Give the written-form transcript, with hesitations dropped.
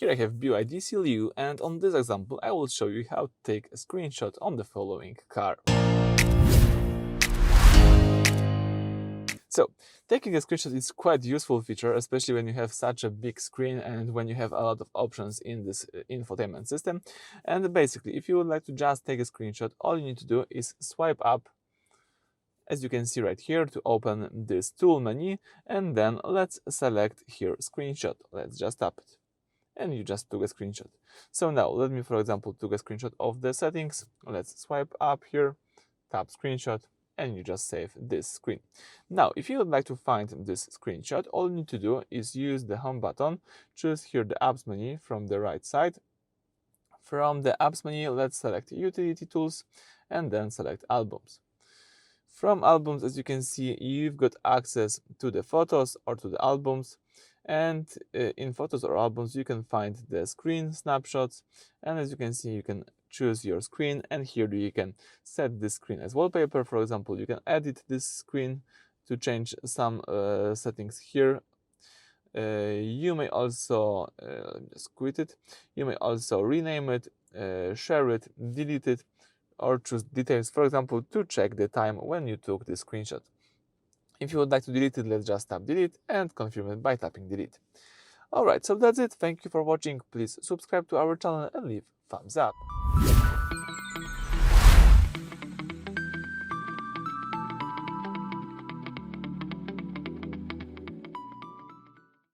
Here I have BYD CLU, and on this example I will show you how to take a screenshot on the following car. So, taking a screenshot is quite a useful feature, especially when you have such a big screen and when you have a lot of options in this infotainment system. And basically, if you would like to just take a screenshot, all you need to do is swipe up, as you can see right here, to open this tool menu, and then let's select here screenshot. Let's just tap it. And you just took a screenshot. So now let me, for example, took a screenshot of the settings. Let's swipe up here, tap screenshot, and you just save this screen. Now, if you would like to find this screenshot, all you need to do is use the home button, choose here the apps menu from the right side. From the apps menu, let's select utility tools and then select albums. From albums, as you can see, you've got access to the photos or to the albums. And in photos or albums, you can find the screen snapshots. And as you can see, you can choose your screen, and here you can set this screen as wallpaper. For example, you can edit this screen to change some settings here. You may also just quit it. You may also rename it, share it, delete it, or choose details, for example, to check the time when you took this screenshot. If you would like to delete it, let's just tap delete and confirm it by tapping delete. Alright, so that's it. Thank you for watching. Please subscribe to our channel and leave thumbs up.